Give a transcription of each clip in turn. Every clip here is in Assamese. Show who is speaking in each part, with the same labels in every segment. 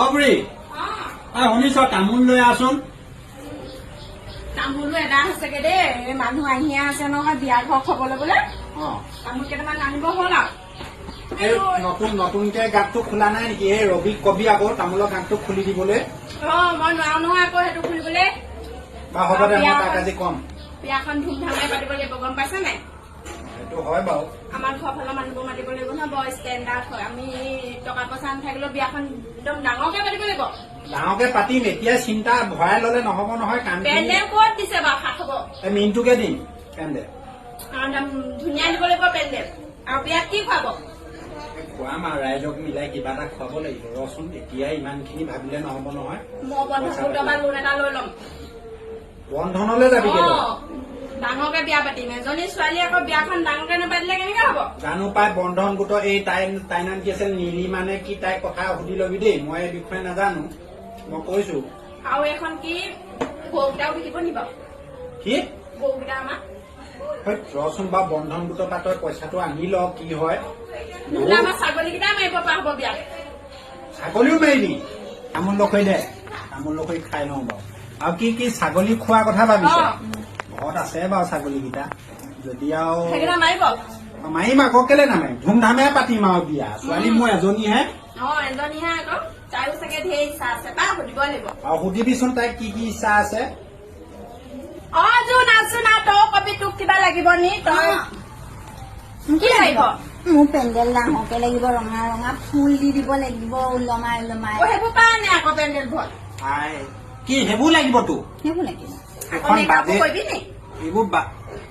Speaker 1: বুঢ়ী শুনিছ তামোল লৈ আছোন
Speaker 2: তামোলো এদাই হৈছেগে দেই মানুহ আহিয়ে আছে নহয় বিয়া ঘৰ খবৰ লবলৈ তামোল কেইটামান আনিব হ'ল আৰু
Speaker 1: নতুনকে গাঁতটো খোলা নাই নেকি এই ৰবিক কবি আকৌ তামোলৰ গাঁতটো খুলি দিবলৈ
Speaker 2: মই নোৱাৰো নহয় আকৌ সেইটো খুলিবলৈ
Speaker 1: বা হ'ব দে মই তাক আজি কম
Speaker 2: বিয়াখন ধুমধামে পাতিব লাগিব গম পাইছা নাই
Speaker 1: সেইটো হয় বাৰু
Speaker 2: আমাৰ ঘৰ ফালৰ মানুহবোৰ মাতিব লাগিব নহয় বৰ ষ্টেণ্ডাৰ্ড হয় আমি টকা পইচা নাথাকিলেও বিয়াখন একদম ডাঙৰকে পাতিব লাগিব
Speaker 1: ডাঙৰকে পাতিম এতিয়া চিন্তা ভৰাই ললে নহব নহয়
Speaker 2: পেণ্ডেল ক'ত দিছে বাৰু খা খবৰ
Speaker 1: মিনটোকে দিম পেণ্ডেল
Speaker 2: ধুনীয়া দিব লাগিব পেণ্ডেল আৰু বিয়াত কি খুৱাব
Speaker 1: খুৱাম আৰু ৰাইজক মিলাই কিবা এটা খুৱাব লাগিব ৰচোন এতিয়া ইমানখিনি ভাবিলে নহব নহয়
Speaker 2: মই বন্ধন বা লোন এটা লৈ ল'ম
Speaker 1: বন্ধনলৈ যাবি
Speaker 2: ডাঙৰকে বিয়া পাতিম এজনী ছোৱালী আকৌ বিয়াখন ডাঙৰকে নাপাতিলে কেনেকে হব
Speaker 1: জানো পাই বন্ধন গোটৰ এই তাই নাম কি আছিল নীলি মানে কি তাই কথা সুধি লবি দেই মই এই বিষয়ে নাজানো মই কৈছো
Speaker 2: আৰু এখন কি গৰুকেইটাও বিকিব নি বাৰু
Speaker 1: কি
Speaker 2: গৰুকেইটা আমাৰ
Speaker 1: ৰচোন বা বন্ধন গোটৰ পৰা তই পইচাটো আনি ল কি হয়
Speaker 2: নহলে আমাৰ ছাগলীকেইটা মাৰিব পৰা হব বিয়াত
Speaker 1: ছাগলীও মাৰিবি তামোল লখৈ দে তামোল লখৈ খাই লওঁ বাৰু আৰু কি কি ছাগলী খোৱাৰ কথা ভাবিছ ঘৰত আছে বাৰু ছাগলীকেইটা যদি আৰু
Speaker 2: সেইকেইটা মাৰিব
Speaker 1: মাৰিম আকৌ কেলে নামাৰিম ধুমধামে পাতিম আৰু বিয়া ছোৱালী মোৰ এজনীহে
Speaker 2: এজনীহে আকৌ তাইও চাগে ধেৰ ইচ্ছা আছে বা সুধিব লাগিব
Speaker 1: আৰু সুধিবিচোন তাইক কি কি ইচ্ছা আছে
Speaker 2: জোন আছো না তই কবি তোক কিবা লাগিব নি তই কি লাগিব
Speaker 3: মোৰ পেণ্ডেল ডাঙৰকে লাগিব ৰঙা ৰঙা ফুল দি দিব লাগিব ওলমাই ওলমাই
Speaker 2: সেইবোৰ পাই নাই আকৌ পেণ্ডেল ঘৰ
Speaker 1: কি সেইবোৰ লাগিব তোক
Speaker 3: সেইবোৰ লাগিব
Speaker 1: এখন বাজে
Speaker 2: কৰিবি নি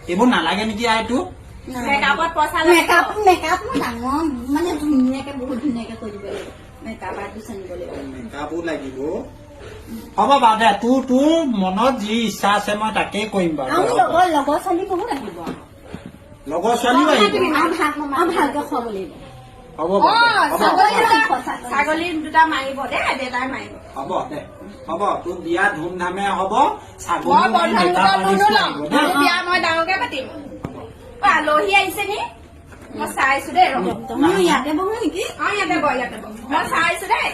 Speaker 1: এইবোৰ নালাগে নেকি আইটো
Speaker 2: মেকআপত পইচা
Speaker 3: মেকআপ ডাঙৰ মানে ধুনীয়াকে বহুত ধুনীয়াকে কৰি দিব লাগিব মেকআপ আৰ্টিষ্ট আনিব লাগিব
Speaker 1: মেকআপো লাগিব হ'ব বাৰু দে তোৰ মনত যি ইচ্ছা আছে মই তাকেই কৰিম বাৰু
Speaker 3: লগৰ ছোৱালী বহুত আহিব
Speaker 1: লগৰ ছোৱালীও আহিব
Speaker 3: ভালকে খুৱাব লাগিব
Speaker 1: হ'ব
Speaker 2: ছাগলী দুটা মাৰিব দে দেউতাই মাৰিব
Speaker 1: হ'ব দে হ'ব তোৰ বিয়া ধুমধামে হ'ব
Speaker 2: বিয়া মই ডাঙৰকে পাতিম আলহী আহিছে নি মই চাইছো দেই
Speaker 3: ইয়াতে বহো নেকি
Speaker 2: ইয়াতে বহ মই চাইছো দেই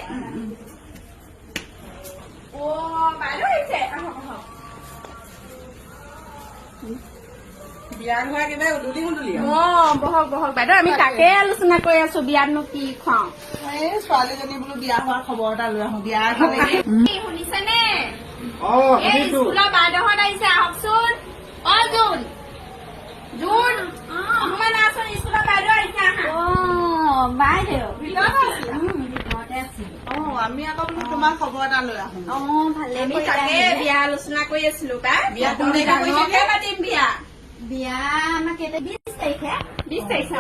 Speaker 2: বাইদেউ আহিছে
Speaker 4: বিয়া ঘৰ একেবাৰে উদুলি মুদুলি
Speaker 2: বহক বহক বাইদেউ আমি তাকে আলোচনা কৰি আছো বিয়াতনো কি খুৱাও
Speaker 4: এই ছোৱালীজনী বোলো বিয়া হোৱাৰ খবৰ এটা লৈ আহো বিয়া
Speaker 2: শুনিছেনে এই স্কুলৰ বাইদেউহঁত আহিছে আহকচোন জোন জোন অকমান আছোন স্কুলৰ বাইদেউ আহিছে আহা
Speaker 3: বাইদেউ
Speaker 2: ভিতৰতে
Speaker 3: আছিলো
Speaker 4: আমি আকৌ বোলো তোমাৰ খবৰ এটা লৈ আহো
Speaker 3: ভালে
Speaker 2: আমি তাকে বিয়া আলোচনা কৰি আছিলো
Speaker 4: বিয়া কোনদিনা
Speaker 2: ডাঙৰকে পাতিম বিয়া
Speaker 3: বিয়া আমাৰ কেইটা 20 তাৰিখে
Speaker 2: 20 তাৰিখে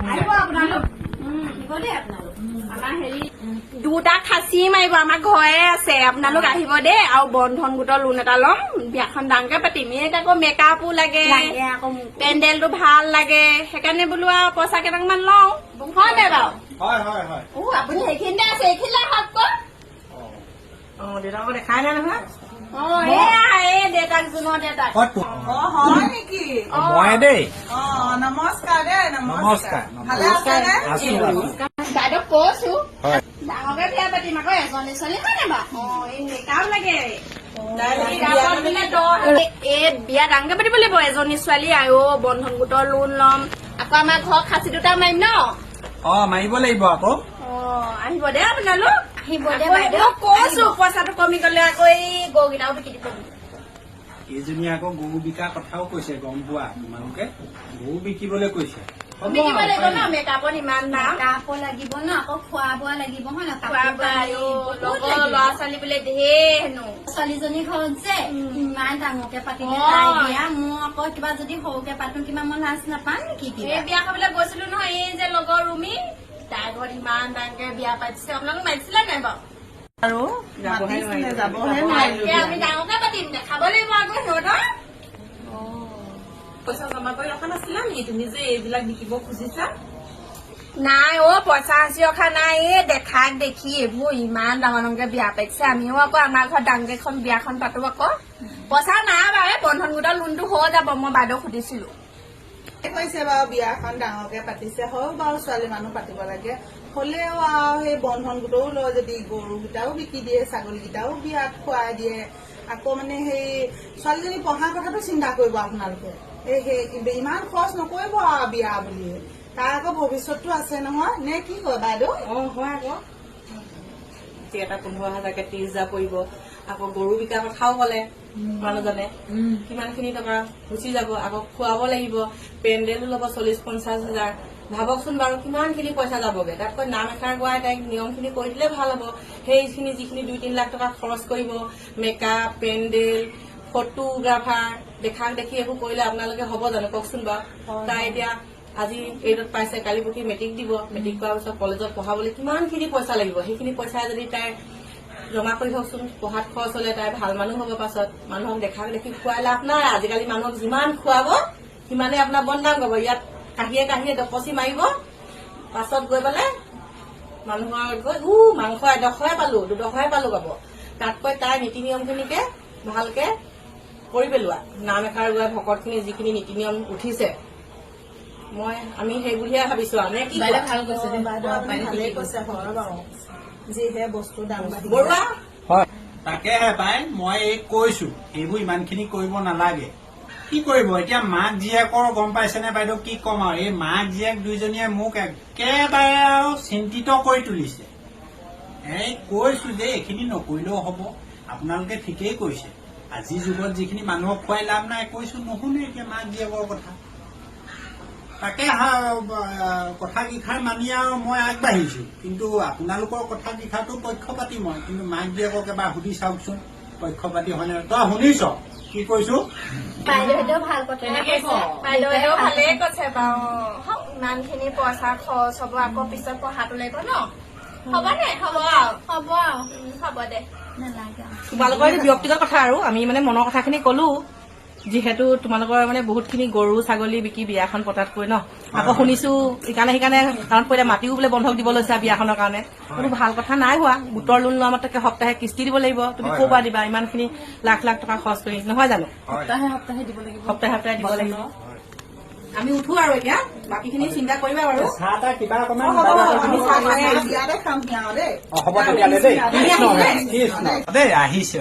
Speaker 2: আহিব আপোনালোক
Speaker 3: আহিব দেই আপোনালোক
Speaker 2: আমাৰ হেৰি দুটা খাচী মাৰিব আমাৰ ঘৰে আছে আপোনালোক আহিব দেই আৰু বন্ধন গোটৰ লোন এটা ল'ম বিয়াখন ডাঙৰকে পাতিম এই আকৌ মেকআপো লাগে
Speaker 3: আকৌ
Speaker 2: পেণ্ডেলটো ভাল লাগে সেইকাৰণে বোলো আৰু পইচা কেইটামান লওঁ হয় নে বাৰু আপুনি সেইখিনিতে আছে এইখিনিলে আহক
Speaker 4: দেউতাকক দেখাই নাই নহয়
Speaker 2: দেউতাক জোনৰ দেউতাক
Speaker 4: হয় নেকি
Speaker 1: মই দেই
Speaker 4: নমস্কাৰ দেই
Speaker 1: নমস্কাৰ
Speaker 4: ভালে আছেনে
Speaker 2: বাইদেউ কৈছো ডাঙৰকে বিয়া পাতিম আকৌ এজনী ছোৱালী হয় নে বাৰু এই মেকআপ লাগে এই বিয়া ডাঙৰকে পাতিব লাগিব এজনী ছোৱালী আৰু বন্ধন গোটৰ লোন ল'ম আকৌ আমাৰ ঘৰ খাচী দুটা মাৰিম ন
Speaker 1: মাৰিব লাগিব আকৌ
Speaker 2: আহিব দে আপোনালোক
Speaker 3: আহিব দে বাইদেউ
Speaker 2: কৈছো পইচাটো কমি গলে আকৌ এই গৰুকেইটাও বিকি দিব
Speaker 1: এইজনী আকৌ গৰু বিকাৰ কথাও কৈছে গম পোৱা তোমালোকে গৰু বিকিবলৈ কৈছে
Speaker 2: বিকিব লাগিব ন মেকআপত ইমান দাম
Speaker 3: কাপোৰ লাগিব ন আকৌ খোৱা বোৱা লাগিব হয় ন
Speaker 2: লগৰ ল'ৰা ছোৱালী বোলে ধেৰ হেনো
Speaker 3: ছোৱালীজনী ঘৰত যে ইমান ডাঙৰকে পাতিলে বিয়া মোৰ আকৌ কিবা যদি সৰুকে পাতো কিবা মই লাজ নাপাম নেকি
Speaker 2: এই বিয়া খাবলৈ গৈছিলো নহয় এই যে লগৰ ৰুমি তাই ঘৰত ইমান ডাঙৰকে বিয়া পাতিছে আপোনালোক মাতিছিলে নাই বাৰু
Speaker 4: আৰু যাবহে
Speaker 2: আমি ডাঙৰকে পাতিম দেখাব লাগিব আকৌ সিহঁতৰ
Speaker 4: পইচা জমা কৰি ৰখা নাছিলা নেকি তুমি যে এইবিলাক বিকিব খুজিছা
Speaker 2: নাই পইচা সাঁচি ৰখা নাই এই দেখাক দেখি এইবোৰ ইমান ডাঙৰ ডাঙৰকে বিয়া পাতিছে আমিও আকৌ আমাৰ ঘৰত ডাঙৰকেখন বিয়াখন পাতো আকৌ পইচা নাই বাৰু বন্ধন গোটৰ লোনটো হৈ যাব মই বাইদেউ সুধিছিলো
Speaker 4: কৈছে বাৰু বিয়াখন ডাঙৰকে পাতিছে হওক বাৰু ছোৱালী মানুহ পাতিব লাগে
Speaker 5: হ'লেও আৰু সেই বন্ধন গোটও লয় যদি গৰুকেইটাও বিকি দিয়ে ছাগলীকেইটাও বিয়াত খুৱাই দিয়ে আকৌ মানে সেই ছোৱালীজনী পঢ়াৰ কথাটো চিন্তা কৰিব আপোনালোকে সেই ইমান খৰচ নকৰিব আৰু বিয়া বুলি তাৰ আকৌ ভৱিষ্যতটো আছে নহয় নে কি কয় বাইদেউ
Speaker 4: হয় আকৌ এটা 15,000কে 30,000 পৰিব আকৌ গৰু বিকাৰ কথাও ক'লে মানুহজনে কিমানখিনি টকা গুচি যাব আকৌ খুৱাব লাগিব পেণ্ডেলো ল'ব 40-50,000 ভাবকচোন বাৰু কিমানখিনি পইচা যাবগে তাতকৈ নাম এষাৰ গোৱাই তাইক নিয়মখিনি কৰি দিলে ভাল হ'ব সেইখিনি যিখিনি 2-3 লাখ টকা খৰচ কৰিব মেকআপ পেণ্ডেল ফটোগ্ৰাফাৰ দেখাক দেখি এইবোৰ কৰিলে আপোনালোকে হ'ব জানো কওকচোন বাৰু তাই এতিয়া আজি 8ত পাইছে কালি পৰহি মেট্ৰিক দিব মেট্ৰিক কৰাৰ পিছত কলেজত পঢ়াবলৈ কিমানখিনি পইচা লাগিব সেইখিনি পইচা যদি তাই জমা কৰি থওকচোন পঢ়াত খৰচ হলে তাই ভাল মানুহ হ'ব পাছত মানুহক দেখাক দেখি খুৱাই লাভ নাই আজিকালি মানুহক যিমান খুৱাব সিমানে আপোনাৰ বদনাম গাব ইয়াত কাহিয়ে কাহিয়ে ডকচি মাৰিব পাছত গৈ পেলাই মানুহৰ গৈ মাংস এডোখৰে পালো 2ডোখৰে পালো গাব তাতকৈ তাই নীতি নিয়মখিনিকে ভালকে কৰি পেলোৱা নাম এষাৰ গোৱা ভকতখিনি যিখিনি নীতি নিয়ম উঠিছে আমি সেই বুলিহে ভাবিছো আৰু নে কি
Speaker 5: ভাল কৈছে ভালেই কৈছে হয় বাৰু যিহে বস্তু দাম বাঢ়ি
Speaker 4: বৰুৱা
Speaker 1: হয় তাকেহে পাই মই কৈছো এইবোৰ ইমানখিনি কৰিব নালাগে কি কৰিব এতিয়া মাক জীয়েকৰ গম পাইছেনে বাইদেউ কি কম আৰু এই মাক জীয়েক দুইজনীয়ে মোক একেবাৰে আৰু চিন্তিত কৰি তুলিছে কৈছো যে এইখিনি নকৰিলেও হ'ব আপোনালোকে ঠিকেই কৈছে আজিৰ যুগত যিখিনি মানুহক খুৱাই লাভ নাই কৈছো নুশুনে এতিয়া মাক জীয়েকৰ কথা তাকে কথা কেইষাৰ মানি আৰু মই আগবাঢ়িছো কিন্তু আপোনালোকৰ কথা কেইষাৰটো পক্ষপাতি মই কিন্তু মাক জীয়েকক এবাৰ সুধি চাওকচোন পক্ষপাতি হয়নে তই শুনিছ কি কৈছো
Speaker 2: বাইদেউহেঁতেও ভাল কথাই কৈছে বাইদেউহেঁতেও ভালেই কৈছে বাৰু ইমানখিনি পইচা খৰচ হ'ব আকৌ পিছত পঢ়াটো লাগিব ন হ'ব দে হ'ব দে
Speaker 3: নালাগে
Speaker 4: তোমালোকৰ এইটো ব্যক্তিগত কথা আৰু আমি মানে মনৰ কথাখিনি কলো যিহেতু তোমালোকৰ মানে বহুতখিনি গৰু ছাগলী বিকি বিয়াখন পতাতকৈ ন আকৌ শুনিছো সেইকাৰণে কাৰণ পইলে মাটিও বোলে বন্ধক দিব লৈছা বিয়াখনৰ কাৰণে কোনো ভাল কথা নাই হোৱা গোটৰ লোন লোৱা মাত্ৰকে সপ্তাহে কিস্তি দিব লাগিব তুমি ক'ৰ পৰা দিবা ইমানখিনি লাখ লাখ টকা খৰচ কৰি নহয় জানো
Speaker 5: সপ্তাহে দিব লাগিব
Speaker 4: সপ্তাহে দিব লাগিব আমি উঠো আৰু এতিয়া বাকীখিনি চিন্তা কৰিবা বাৰু
Speaker 1: চাহ তাহ কিবা অকণমান
Speaker 5: বিয়াতে খাম সিহঁতে দেই
Speaker 1: হ'ব তেতিয়াহ'লে দেই কৃষ্ণ দেই আহিছে